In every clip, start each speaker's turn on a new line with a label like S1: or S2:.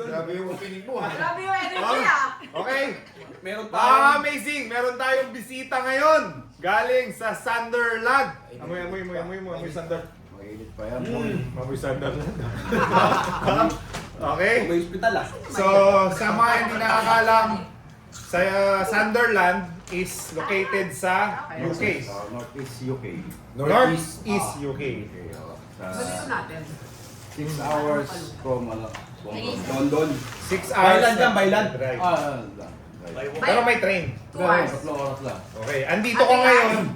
S1: Grabe yung opening mo.
S2: Grabe yung energy ah.
S3: Okay.
S4: Meron tayo.
S3: Amazing! Meron tayong bisita ngayon. Galing sa Sunderland. Amoy Sunder.
S1: Mainit pa yan.
S3: Amoy Sunderland. Okay.
S4: May hospital ah.
S3: So, sa mga hindi nakakalam, sa Sunderland is located sa UK.
S1: Northeast UK.
S3: Northeast UK.
S2: Dito natin.
S1: 6 hours from
S4: London.
S3: 6 hours.
S4: Byland yan, byland.
S3: Drive.
S1: right.
S3: Pero may train.
S2: 2 hours.
S1: 3 oras lang.
S3: Okay, andito ko ngayon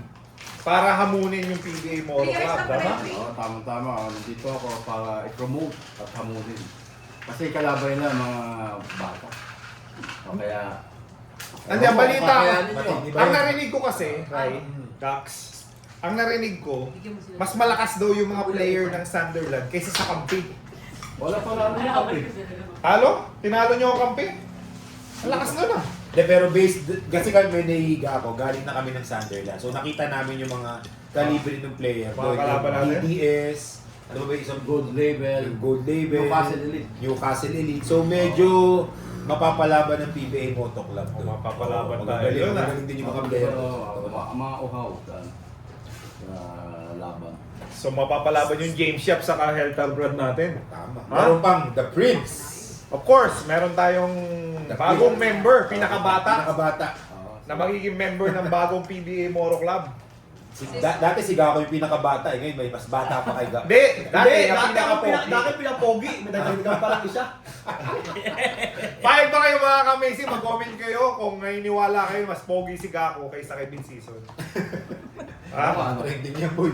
S3: para hamunin yung PBA Moro Club, tama?
S1: Tama-tama. Nandito ako para i-promote at hamunin. Kasi kalaban nila mga bata. O kaya...
S3: Andiyan, balita.
S1: Matindi ba
S3: Ang
S1: yun?
S3: narinig ko kasi, Ray, Dax, ang narinig ko, mas malakas daw yung mga player ng Sunderland kaysa sa kampi.
S1: Wala pa lang yung kape.
S3: Talo? Tinalo nyo ang kampi? Ang lakas nun ah.
S5: De, pero based, kasi kami nahihiga ako, galing na kami ng Sunderland. So nakita namin yung mga kalibre ng player.
S3: Mga kalaban natin?
S5: DDS, ano ba yung isang
S1: Gold label.
S5: yung Gold Label,
S1: Newcastle Elite.
S5: Newcastle Elite. So medyo mapapalaban ng PBA Moto Club.
S3: O, mapapalaban tayo.
S5: Magaling,
S3: Yun, ah.
S5: magaling din yung mga player.
S1: Mga uhaw. Laban.
S3: So mapapalaban yung James Shop sa Helter Brad natin.
S5: Tama.
S3: Ha?
S5: Meron pang The Prince.
S3: Of course, meron tayong bagong member, pinakabata,
S5: Pinakabata.
S3: na magiging member ng bagong PBA Moro Club.
S5: Dati si Gako yung pinakabata, ngayon may mas bata pa kay Gako.
S3: Hindi,
S4: Dati,
S3: na pinaka-pogi.
S4: dati pinapogi. May nagdagdagan pa lang isa.
S3: Pahig ba kayo mga ka-Macy? Mag-comment kayo kung naniniwala kayo mas pogi si Gako kaysa kay Vin Season. Ha?
S5: Ano rin din yan, boy.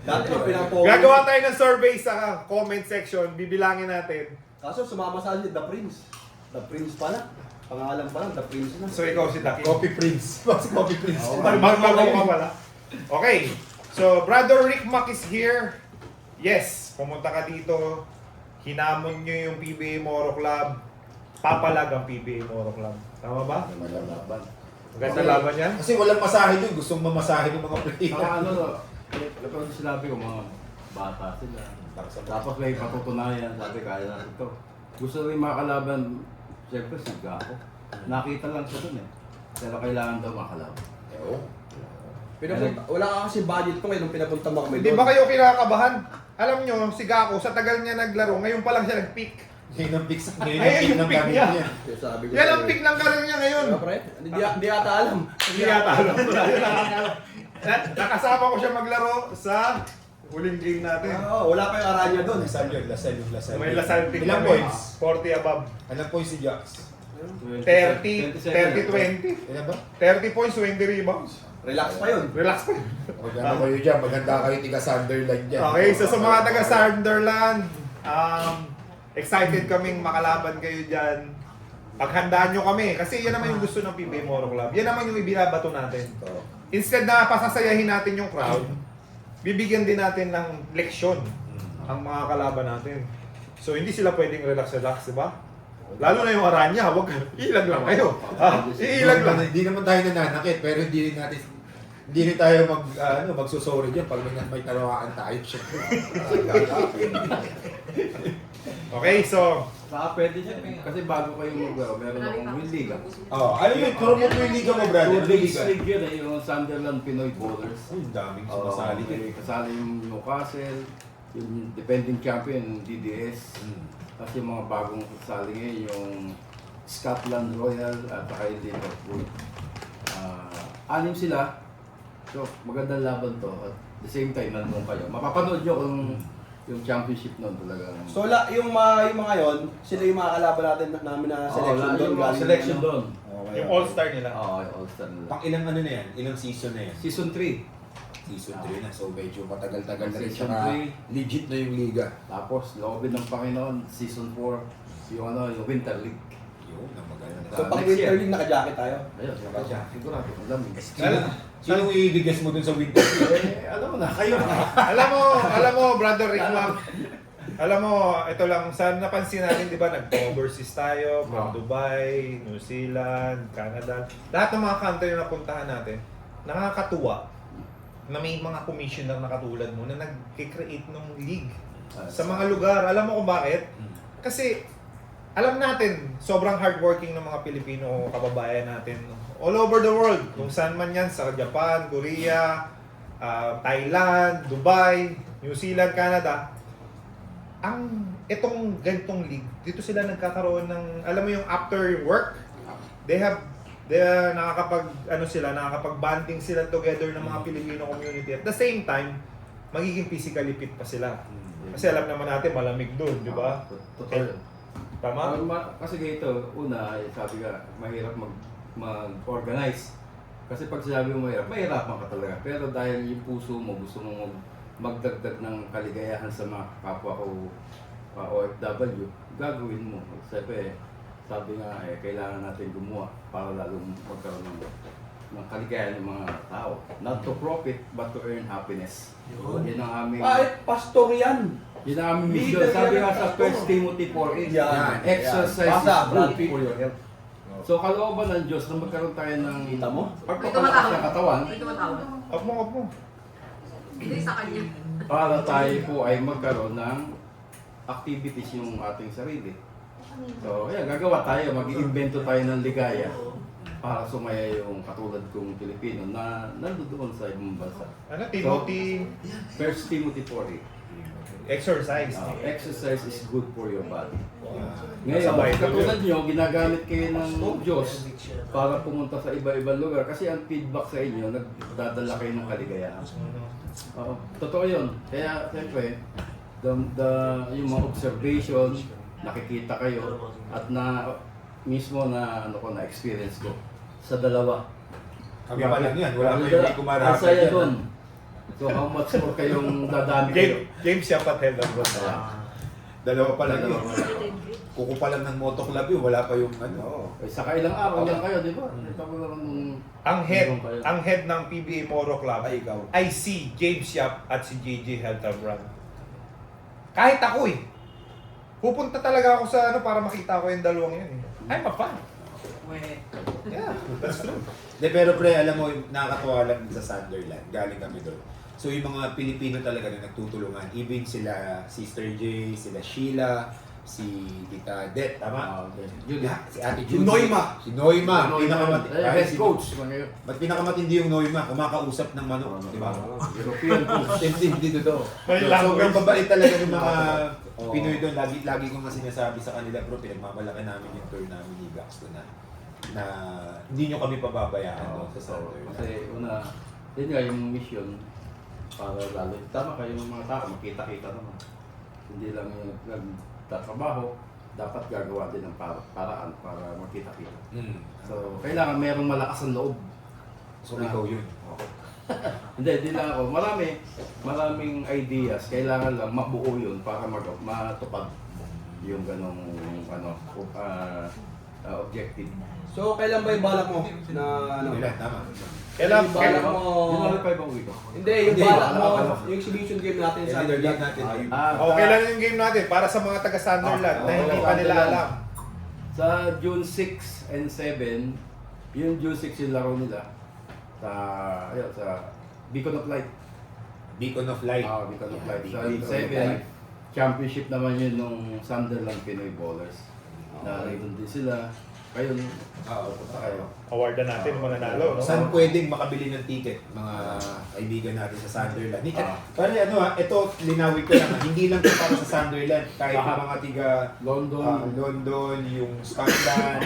S4: Dati pa pinapogi.
S3: Gagawa tayo ng survey sa comment section, bibilangin natin.
S4: Kaso sumama sa akin The Prince. The Prince pala. Pangalan pa lang, The Prince na.
S3: So ikaw si Daki.
S5: Coffee Prince. Mas Coffee Prince.
S3: Magbabaw ka pala. Okay. So, Brother Rick Mac is here. Yes, pumunta ka dito. Hinamon nyo yung PBA Moro Club. Papalag ang PBA Moro Club. Tama ba?
S1: Laban.
S3: Ganda laban yan?
S5: Kasi walang masahe doon. Gustong mamasahe ng mga player.
S1: Saka ano sinabi ko, mga bata sila. Tapos may patutunayan, sabi kaya na ito. Gusto rin makalaban, siyempre si Gako. Nakita lang siya dun eh. Pero kailangan daw makalaban.
S4: Wala ka kasi budget ko ngayon nung pinapunta mo kami
S3: Hindi ba kayo kinakabahan? Alam nyo, si Gako, sa tagal niya naglaro, ngayon pa lang siya nag-peak.
S5: Yun ang pick
S3: Ayun yung
S5: ng
S3: pick
S5: gamit
S3: niya.
S5: niya.
S4: Sabi ko
S3: Yan ang peak ng karir niya ngayon.
S4: Pre, hindi ata alam.
S3: Hindi yata alam. Nakasama ko siya maglaro sa huling game natin.
S4: Wala pa yung Aranya doon.
S5: Lasal yun, Lasal yung Lasal.
S3: May Lasal team
S5: Ilang
S3: kami,
S5: points?
S3: 40 above.
S5: Anong points si Jax?
S3: 30, 30-20.
S5: Ilan ba?
S3: 30 points, 20 rebounds.
S4: Relax pa yun.
S3: Relax pa.
S5: Maganda kayo dyan, maganda kayo tiga Sunderland dyan.
S3: Okay, so sa mga taga Sunderland, excited kaming makalaban kayo dyan. Paghandaan nyo kami, kasi yan naman yung gusto ng PBA Moro Club. Yan naman yung ibinabato natin.
S5: Ito.
S3: Instead na pasasayahin natin yung crowd, bibigyan din natin ng leksyon ang mga kalaban natin. So hindi sila pwedeng relax-relax, di ba? Lalo na yung Aranya, wag ilag lang kayo. Iilag lang.
S5: Hindi naman tayo nananakit, pero hindi rin tayo magsusorry diyan pag may talawaan tayo.
S3: Okay, so
S1: Saka pwede dyan. Kasi bago kayo maglaro, meron akong Win Liga.
S5: Ano yung promote mo yung liga mo, brother?
S1: Two days league yun eh, yung Sunderland Pinoy Bowlers.
S5: Ang daming sumasali dyan.
S1: Kasali yung Newcastle, yung defending champion, DDS. Kasi yung mga bagong kasali ngayon, yung Scotland Royal at saka yung Liverpool. Anim sila. So, magandang laban to. At the same time, nandun kayo. Mapapanood nyo kung yung championship nun talaga.
S4: So yung mga yon, sila yung mga kalaban natin namin na selection doon.
S1: Yung selection doon.
S3: yung all-star nila.
S1: Oo, yung All-Star nila.
S5: Pang ilang ano na yan? Ilang season na yan?
S1: Season 3.
S5: Season 3 na. So medyo matagal-tagal na rin.
S1: Season
S5: Saka
S1: 3.
S5: legit na yung liga.
S1: Tapos, loobin ng Panginoon, Season 4, yung yung Winter League.
S5: Yun, ang maganda.
S4: So pag Winter League, naka-jacket tayo.
S1: Ayun, sigurado. Ang dami.
S5: Sinong ibigas mo dun sa winter?
S1: Alam mo na, kayo na.
S3: alam mo, Brother Rick Mac, alam mo, ito lang, sa napansin natin, di ba, nag-overseas tayo, from Dubai, New Zealand, Canada, lahat ng mga country na napuntahan natin, nakakatuwa na may mga commissioner na katulad mo na nag-create ng league sa mga lugar. Alam mo kung bakit? Kasi alam natin, sobrang hardworking ng mga Pilipino kababayan natin all over the world. Kung saan man yan, sa Japan, Korea, Thailand, Dubai, New Zealand, Canada. Itong ganitong league, dito sila nagkakaroon ng, alam mo yung after work, they nakakapag-banding sila together ng mga Filipino community. At the same time, magiging physically fit pa sila. Kasi alam naman natin, malamig doon, di ba?
S1: Totoo.
S3: Tama?
S1: Kasi ganito, una, sabi ka, mahirap mag-organize. Kasi pag sinabi mo mahirapan ka talaga. Pero dahil yung puso mo, gusto mo magdagdag ng kaligayahan sa mga kapwa ko OFW, gagawin mo. Siyempre, sabi nga, kailangan natin gumawa para lalong magkaroon ng kaligayahan ng mga tao. Not to profit, but to earn happiness. Yan ang aming...
S4: pastor yan.
S1: Yun ang aming mission. Sabi nga sa 1 Timothy 4:8,
S4: Yan.
S1: exercise
S4: Basa,
S1: is
S4: Brad
S1: good
S4: Pitt.
S1: for your health. So kalooban ng Diyos na magkaroon tayo ng
S4: Kita mo?
S1: pagpapalakas ng katawan
S2: Hindi tumatawag.
S3: Up mo.
S2: Hindi sa kanya.
S1: para tayo po ay magkaroon ng activities yung ating sarili. So, ayan, gagawa tayo, mag-iimbento tayo ng ligaya para sumaya yung katulad kong Pilipino na nandoon sa ibang bansa.
S3: Ano, Timothy?
S1: 1 Timothy 4:8.
S3: Exercise.
S1: Exercise is good for your body.
S3: Sa
S1: Ngayon,
S3: Bible
S1: katulad nyo, ginagamit kayo ng Diyos para pumunta sa iba-ibang lugar kasi ang feedback sa inyo, nagdadala kayo ng kaligayahan. Oo, totoo yun. Kaya, siyempre, yung mga observation, nakikita kayo, at mismo na experience ko sa dalawa.
S5: Kami pa lang yan, wala pa
S1: Ang
S5: hindi kumarapit
S1: ang saya
S5: yan.
S1: dun. So, how much more kayong dadami kayo?
S3: James Yapat Head of God.
S5: Dalawa pa lang yun.
S1: Dalawa pa lang.
S5: Kuko pa lang ng Moto Club yun, wala pa yung ano.
S1: Saka ilang araw lang kayo, di ba? Ito ko lang
S3: Ang head ng PBA Moro Club
S4: Ay, ikaw.
S3: ay si James Yap at si JJ Helterbrand. Kahit ako pupunta talaga ako sa para makita ko yung dalawang yun I'm a fan. Yeah, that's true.
S5: Pero pre, alam mo, nakakatuwa lang sa Sunderland, galing kami doon. So yung mga Pilipino talaga na nagtutulungan, even sila Sister J, sila Sheila, si Tita Det, tama?
S1: Yun
S5: Yeah, si Ate
S4: Si
S5: Judy.
S4: Noima.
S5: Si Noima.
S1: Head coach.
S5: Ba't pinakamatindi yung Noima? Kumakausap ng manok, di ba?
S1: European coach.
S5: Hindi dito.
S3: May
S5: So,
S3: language.
S5: sobrang babait talaga ng mga Pinoy doon. Lagi ko nga sinasabi sa kanila, bro, pinagmamalaki namin yung tour namin ni Gax doon na hindi nyo kami pababayaan doon sa Sunderland.
S1: Kasi una, yun nga yung mission para lalo. Tama kayo yung mga tao, makita-kita naman. Hindi lang yung nagtatrabaho, dapat gagawa din ng paraan para makita-kita. So, kailangan merong malakas ang loob.
S5: So, ikaw yun.
S1: Hindi lang ako. Maraming ideas. Kailangan lang mabuo yun para matupad yung ganong objective.
S4: So, kailan ba yung balak mo na ano?
S5: Ilan, tama.
S3: Kailan
S4: Yung balak mo...
S1: Yung mga pa ibang week.
S4: Hindi, yung
S5: Hindi,
S4: balak mo,
S1: ano?
S4: yung exhibition game natin sa
S5: Hindi, game natin.
S3: Okay lang yung game natin para sa mga taga Sunderland na hindi pa nila alam.
S1: Sa June 6 and 7, yung June 6 yung laro nila sa Beacon of Light.
S5: Beacon of Light.
S1: Beacon of Light. Sa
S5: Beacon of Light.
S1: 7, championship naman yun nung Sunderland Pinoy Bowlers. Narito din sila. Kayo, pupunta kayo.
S3: Awardan natin yung mananalo, no?
S5: Saan pwedeng makabili ng ticket, mga kaibigan natin sa Sunderland? Pare, ito, linawin ko lang, hindi lang ito para sa Sunderland. Kahit yung mga tiga London, yung Scotland,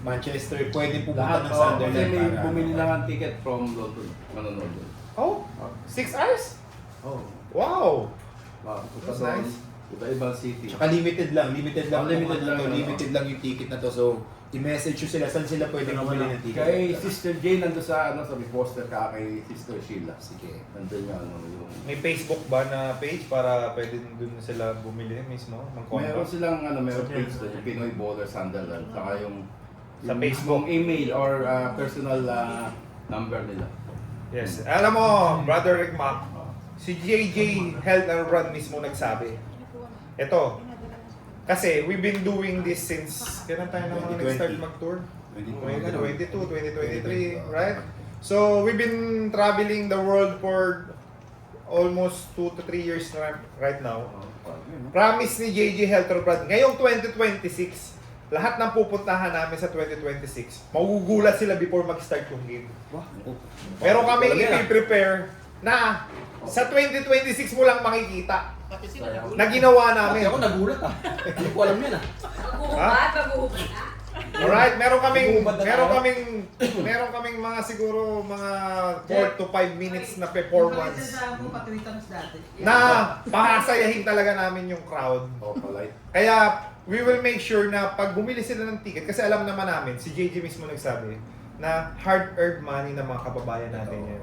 S5: Manchester, pwede pumunta
S1: Lahat,
S5: ng
S1: kasi
S5: Sunderland.
S1: may
S5: para-
S1: bumili lang ang ticket from London. Manonood doon.
S3: Oh, 6 hours?
S1: Oh.
S3: Wow!
S1: Pupunta
S3: That's
S1: doon.
S3: nice.
S1: Iba-ibang city.
S5: Tsaka limited lang
S1: Limited
S5: kung
S1: lang yun,
S5: limited lang yung ticket na to. So, i-message nyo sila, saan sila pwede bumili ng ticket?
S1: Kay Sister Jane nandun sa may poster ka kay Sister Sheila.
S5: Sige.
S1: Nandun yung
S3: May Facebook ba na page para pwede dun sila bumili mismo?
S1: meron
S3: Mag-contact?
S1: silang meron page doon, yung Pinoy Bowler Sunderland, saka yung
S3: Sa Facebook.
S1: email or personal number nila.
S3: Yes. Alam mo, Brother Rick Mac, si JJ Health and Run mismo nagsabi. Ito, kasi we've been doing this since, kailan tayo naman
S5: 2020.
S3: nag-start mag-tour? 2022, 2023, right? So, we've been traveling the world for almost 2 to 3 years right now. Promise ni JJ Helterbrand, ngayong 2026, lahat ng pupuntahan namin sa 2026, magugulat sila before mag-start yung game. Pero kami i-prepare na sa 2026 mo lang makikita na ginawa namin.
S4: Ako nagulat Hindi ko alam yan
S2: Maghuhubad.
S3: Alright, meron kaming mga siguro mga 4 to 5 minutes na performance na pahasayahin talaga namin yung crowd.
S1: Oh, polite.
S3: Kaya we will make sure na pag bumili sila ng ticket, kasi alam naman namin, si JJ mismo nagsabi, na hard-earned money ng mga kababayan natin yan.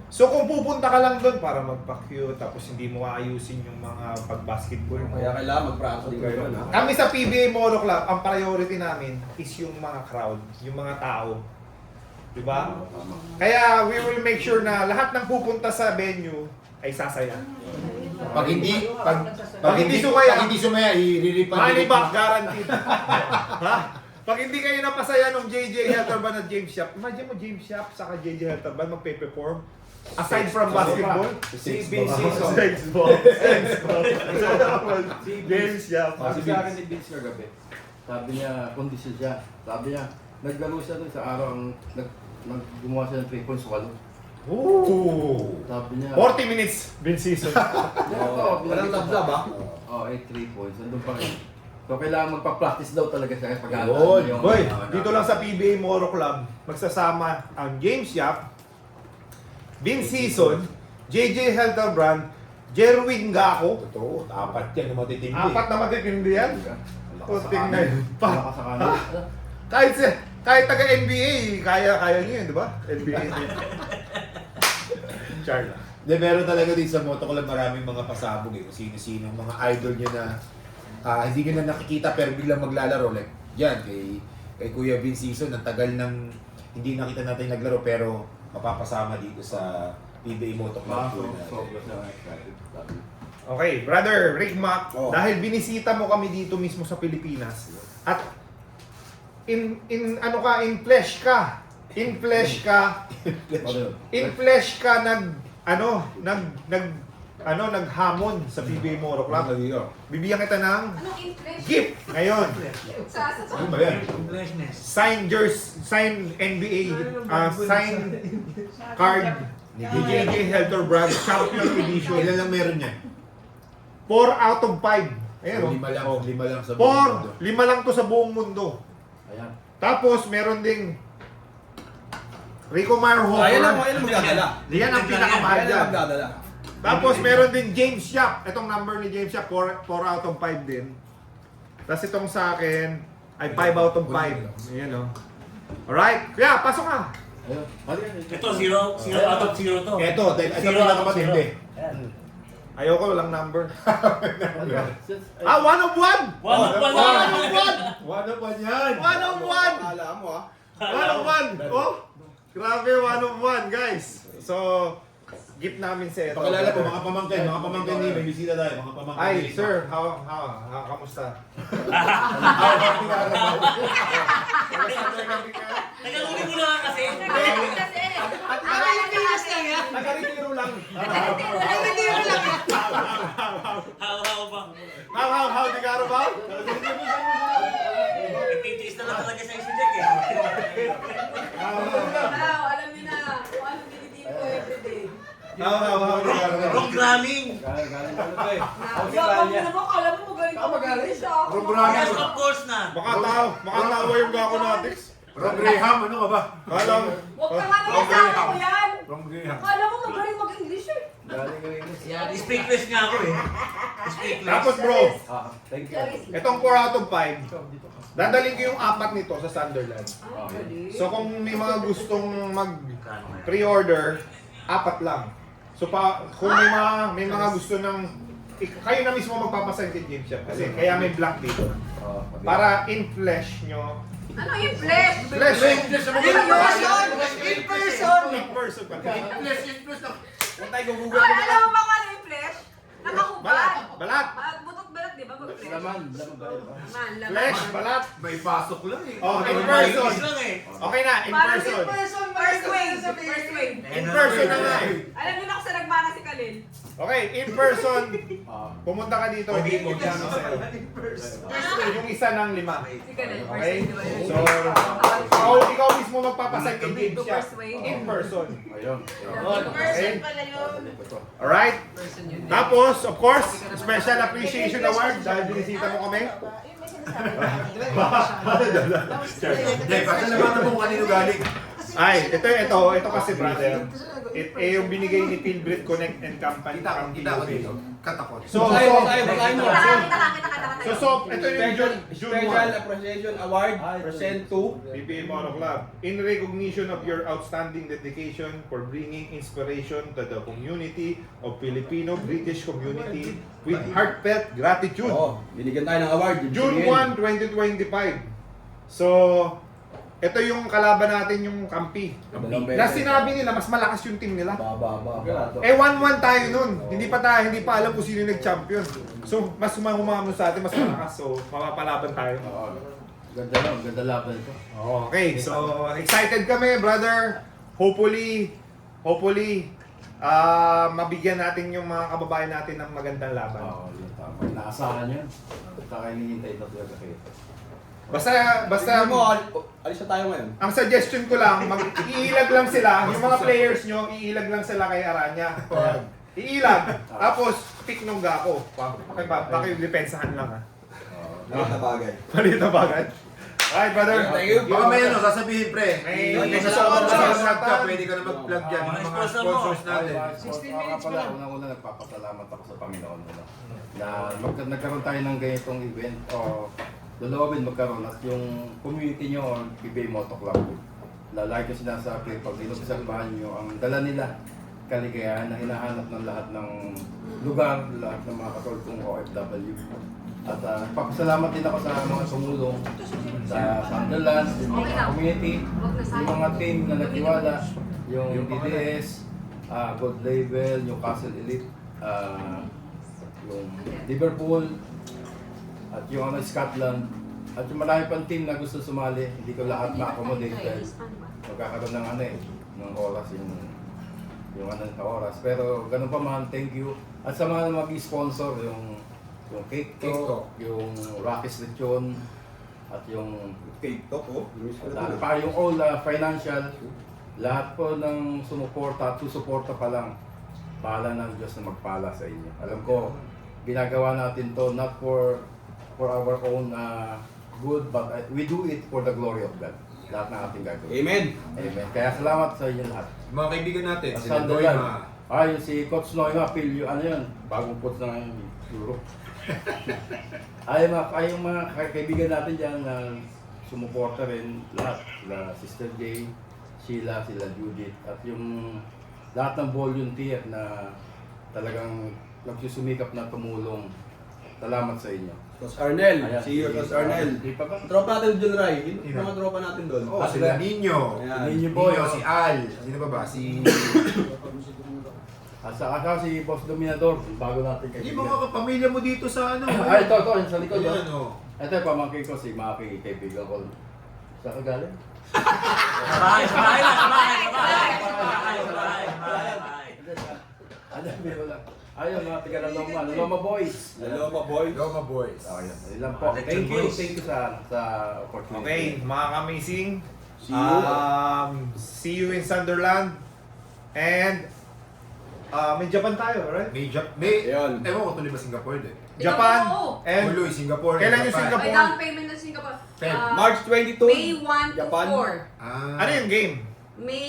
S3: So kung pupunta ka lang doon para magpa-cute, tapos hindi mo aayusin yung mga pag-basketball mo.
S4: Kaya kailangan mag-practice kayo.
S3: Kami sa PBA Mono Club, ang priority namin is yung mga crowd, yung mga tao. Diba? Kaya we will make sure na lahat ng pupunta sa venue ay sasaya.
S5: Pag hindi
S3: sumaya,
S5: i-re-refund.
S3: Money back guaranteed. Ha? Pag hindi kayo napasaya nung JJ Helterbrand at James Yap, imagine mo James Yap saka JJ Helterbrand magpe-perform. Aside from basketball,
S1: Si Vince Season.
S3: James Yap.
S1: Sabi sa akin ni Vince kagabi, sabi niya, kondisyon siya. Sabi niya, naglaro siya doon sa araw, gumawa siya ng 3 points, walo.
S3: Ooh.
S1: Sabi niya,
S3: 40 minutes, Vince Season.
S4: Walang tabla ba?
S1: Oo, 3 points. Nandun pa rin. So, kailangan magpa-practice daw talaga siya pag
S5: Yun.
S3: Boy, dito lang sa PBA Moro Club, magsasama ang James Yap, Vince Season, JJ Helterbrand, Jerwin Gako.
S5: Totoo, 4 yan na matitindi.
S3: 4 na matitindi yan. Puting na yun.
S1: Malakas sa kanan.
S3: Kahit taga-NBA, kaya niyo yun, di ba? NBA. Charla.
S5: Hindi, meron talaga din sa Moto Club maraming mga pasabog eh. Kung sino-sino, mga idol nyo na hindi nyo na nakikita pero biglang maglalaro. Like, yan, kay Kuya Vince Season, ang tagal ng hindi nakita natin naglaro pero mapapasama dito sa PBA Moto Club Tour natin.
S3: Okay, brother Rick Mac,
S5: Oh.
S3: dahil binisita mo kami dito mismo sa Pilipinas at in flesh ka naghamon sa PBA Moro Club. Bibigyan kita ng
S2: Anong inflation?
S3: gift ngayon.
S5: Ano ba yan?
S3: Sign NBA, sign card ni JJ Helterbrand Champion Edition.
S5: Ilan lang meron niya?
S3: 4 out of 5. Ayan, oh.
S5: 5 lang sa buong mundo.
S3: 5 lang to sa buong mundo.
S1: Ayan.
S3: Tapos meron ding Rico Marhofer.
S4: Ayan lang magdadala.
S3: Yan ang pinakamahal
S4: Ayan
S3: dyan.
S4: lang magdadala.
S3: Tapos meron din James Yap. Itong number ni James Yap, 4 out of 5 din. Tapos itong sa akin ay 5 out of 5. Ayan o. Alright. Kaya, pasok ka.
S1: Ayun.
S6: Ito, zero out of zero to.
S5: Ito
S6: Zero
S5: lang
S6: out of
S5: nakamatindi.
S3: Ayoko, walang number.
S1: Ayun.
S3: 1 of 1!
S6: 1 of 1 lang!
S5: 1 of 1 yan!
S3: 1 of 1!
S4: Akala mo
S3: 1 of 1! Oh! Grabe, 1 of 1, guys. So, gift namin sa ito.
S5: Pakilala po, mga pamangkin ni, may bisita tayo, mga pamangkin
S3: Ay,
S5: ni.
S3: sir, kamusta?
S6: Nagaguli mo lang kasi.
S2: Kasi,
S3: Nag-retiro lang.
S6: Haw-haw ba?
S3: How, di ka ba?
S6: Nagtitiis na lang talaga sa isudek eh.
S2: alam niyo na kung ano dinidin ko everyday.
S3: How, di ka ba?
S6: Programming!
S1: Galing ano to eh.
S2: Yakap mo naman, kala mo magaling ka magaling siya.
S6: Yes, of course na.
S3: Makatawa yung gako natin.
S5: Rob Graham, ano ka ba?
S3: Alam.
S2: Huwag ka nga naman sa akin ko yan.
S5: Rob Graham.
S2: Kala mo magaling mag-English eh.
S1: Galing Reyes.
S6: Yan, speakless nga ako eh. Speakless.
S3: Tapos bro,
S1: Thank you.
S3: itong 4 out of 5, dadaling ko yung 4 nito sa Sunderland.
S2: Ay, galing.
S3: So kung may mga gustong mag-pre-order, 4 lang. So kung may mga gusto ng kayo na mismo magpapasign kay James Yap kasi kaya may black dito. Para in flesh nyo.
S2: Ano yung flesh?
S3: Flesh!
S2: In person!
S3: In person pa.
S5: Huwag tayo gugugat.
S2: Ay, alam mo ba kung ano yung flesh? Nakahubad.
S3: Balat!
S2: Butot balat, di ba? Mag-flesh.
S1: Laman ba yun?
S2: Laman.
S3: Flesh! Balat!
S5: May pasok lang eh.
S3: Oh, in
S6: English
S3: person!
S6: lang eh.
S3: Okay na, in
S2: Paano
S3: person.
S2: in person? First wave. First wave.
S3: In person na nga eh.
S2: Alam niyo na kung saan nagmana si Kalil.
S3: Okay, in person,
S1: Ah,
S3: pumunta ka dito, hindi ko dyan sa'yo. Yung isa ng 5.
S2: Si Kalil. First
S3: Okay?
S2: wave, di ba yun?
S3: So, ikaw mismo magpapasay kay game siya.
S2: First wave.
S3: In person.
S1: ayun.
S3: Okay?
S2: pala yun.
S1: Ito.
S3: Alright?
S2: Person yun.
S3: Tapos, of course, Special Appreciation Award dahil binisita mo kami.
S5: Hindi, pasalamatan mo kung kanino galing.
S3: Ay, ito kasi brother. Yung binigay ni Philbrit Connect and Company.
S5: Kita ko dito. Katakot.
S3: So, ito yung June
S4: Special
S3: 1.
S4: Appreciation Award present to
S3: PBA Mono Club. In recognition of your outstanding dedication for bringing inspiration to the community of Filipino-British community with heartfelt gratitude.
S4: binigyan tayo ng award.
S3: June 1, 2025. So, ito yung kalaban natin, yung Kampi. Na sinabi nila, mas malakas yung team nila.
S4: Baba.
S3: Eh, 1-1 tayo nun. Hindi pa alam kung sino nag-champion. So, mas humamon sa atin, mas malakas. So, mapapalaban tayo.
S1: Oo. Ganda lang, ganda laban ito.
S3: Okay, so excited kami, brother. Hopefully, mabigyan natin yung mga kababayan natin ng magandang laban.
S1: Oo, yun tama. Naasahan yun. Saka hinihintay na talaga kayo.
S3: Basta
S4: mo, alis na tayo ngayon.
S3: ang suggestion ko lang, iilag lang sila, yung mga players nyo, iilag lang sila kay Aranya. Iilag. Tapos, pick nung Gako. Pakidepensahan lang ha.
S4: Lahat na bagay.
S3: Palit na bagay. Alright, brother.
S4: Thank you.
S5: Baka may sasabihin pre.
S3: May-
S5: Salamat ka, pwede ka na mag-plug dyan.
S6: Mga
S5: Mga
S6: sponsor
S5: sponsors
S6: mo.
S5: natin.
S1: 16 minutes pala. Una-una nagpapasalamat ako sa Panginoon. Na nagkaroon tayo ng ganitong event. O lulawin magkaroon at yung community nyo on PBA Moto Club. Lalaki ko sinasabi, pag inobserbahan nyo, ang dala nila kaligayahan na hinahanap ng lahat ng lugar, lahat ng mga katulad kong OFW. At papasalamat din ako sa mga tumulong sa Sunderland, yung mga community, yung mga team na nagtiwala, yung DDS, Gold Label, yung Castle Elite, yung Liverpool, at yung Scotland, at yung marami pang team na gusto sumali, hindi ko lahat ma-accommodate dahil magkakaroon ng ng oras yung ng oras. Pero ganun pa man, thank you. At sa mga mag-sponsor, yung Cake Talk, yung Rockies Lechon, at yung
S4: Cake Talk,
S1: pa yung all financial, lahat po ng sumuporta, susuporta pa lang, pala ng Diyos na magpala sa inyo. Alam ko, ginagawa natin to not for our own good, but we do it for the glory of God. Lahat ng ating gagawin.
S4: Amen.
S1: Amen. Kaya salamat sa inyo lahat.
S5: Mga kaibigan natin,
S1: Sa
S5: sila
S1: Sunderland.
S5: Noima.
S1: Yung si Coach Noima, Pilyo, ano yun? Bagong coach na ngayon, Europe. Yung mga kaibigan natin dyan na sumuporta rin lahat. Sila Sister Jay, sila Judith, at yung lahat ng volunteer na talagang nagsusumikap na tumulong. Salamat sa inyo.
S4: Coach Arnel.
S1: Ayan,
S4: See you, Coach Arnel.
S1: Di pa ba?
S4: Tropa natin dun, Ray. Yung mga tropa natin doon.
S5: Oh, sila Nino.
S4: Ayan.
S1: Ninyo
S5: Nino, si Al. Sino ba? Si...
S1: At saka si Boss Dominador, bago natin
S5: Hindi
S1: kaibigan.
S5: mga kapamilya mo dito sa ano.
S1: Ito, yung sa likod.
S5: Ayan,
S1: Oh.
S5: oh.
S1: Ito yung pamangkin ko, si Maki, kaibigan ko. Saan ka galing?
S6: Sabay lang.
S1: Ano, biro lang. Ayun, mga tiga ng Loma Boys.
S4: Loma Boy.
S5: Loma Boys.
S1: Ayun, ayun lang po. Thank you sa opportunity.
S3: Okay, mga kamising.
S4: See you.
S3: See you in Sunderland. And may Japan tayo, right?
S5: May,
S4: Ayun.
S5: ewan ko tuloy ba Singapore din?
S3: Japan
S2: Oo.
S3: and
S5: Tuloy, Singapore.
S3: Kailan yung
S5: Japan.
S3: Singapore?
S2: May down payment na Singapore.
S5: Feb.
S4: March 22.
S2: May 1 to
S4: Japan.
S2: 4.
S5: Ah.
S3: ano yung game?
S2: May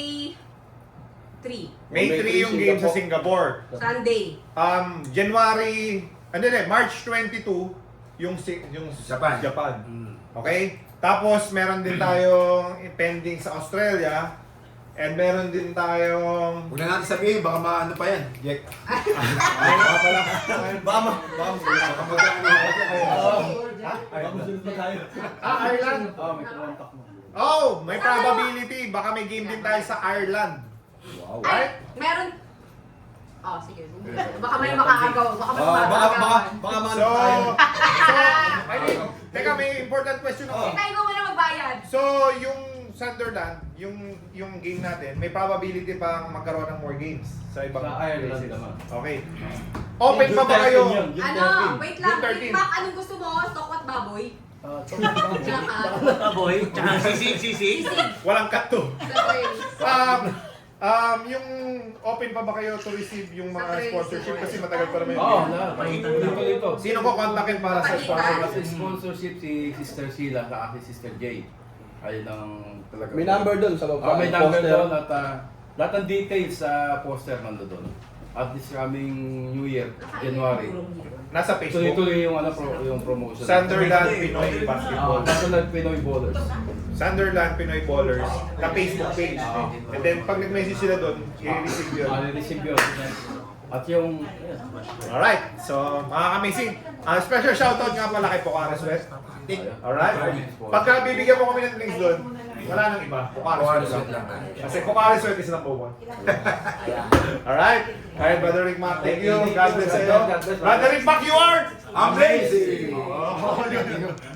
S2: 3.
S3: May 3 yung game sa Singapore.
S2: Sunday.
S3: January, March 22 yung
S5: Japan.
S3: Japan.
S5: Mm.
S3: Okay? Tapos meron din tayong pending sa Australia. And meron din tayong
S5: Huwag na natin sabihin, baka maano pa yan. Jack.
S4: Baka
S3: Ireland.
S1: May kumontak mo.
S3: Oh, may probability. Baka may game din tayo sa Ireland.
S4: Wow.
S3: Right?
S2: Meron. Sige. Baka may makaagaw. Baka may
S4: Baka
S3: So, teka, may important question ako.
S2: Tayo mo muna magbayad.
S3: So, yung Sunderland, yung game natin, may probability pang magkaroon ng more games sa ibang
S1: Sa Ireland
S3: places.
S1: naman.
S3: Okay. Open pa ba kayo?
S2: Ano, wait lang.
S3: June 13.
S2: Big Mac, anong gusto mo? Stokwat baboy? Tsaka,
S6: Baboy, tsaka sisig.
S2: sisig.
S3: Walang cut to.
S2: Sa trails.
S3: Yung open pa ba kayo to receive yung mga
S2: Sa trails.
S3: sponsorship kasi matagal pa naman yung
S1: Oo,
S3: game.
S1: dito.
S3: Sino ko kontakin para sa
S2: Pakita.
S3: sponsorship?
S1: Kasi sponsorship si Sister Sheila sa si Sister J. Ayun ang talaga.
S4: May number doon sa baba.
S1: May number
S4: poster.
S1: doon at lahat ng details sa poster nando doon. At this coming New Year, January.
S3: Nasa Facebook.
S1: Tuloy-tuloy yung yung promotion.
S3: Sunderland Pinoy Basketball.
S1: Sunderland Pinoy Bowlers.
S3: Sunderland Pinoy Bowlers na Facebook page. And then pag nag-message sila doon, i-receive yun.
S1: receive yun. At yung
S3: Alright, so mga amazing. Special shoutout nga pala kay Pocares West. Alright? Pagka bibigyan mo kami ng links doon, wala nang iba. Pocares West lang. Kasi Pocares West is number 1. Alright? Alright, Brother Rick Mac, thank you. God bless sa'yo. Brother Rick Mac, you are
S5: Amazing!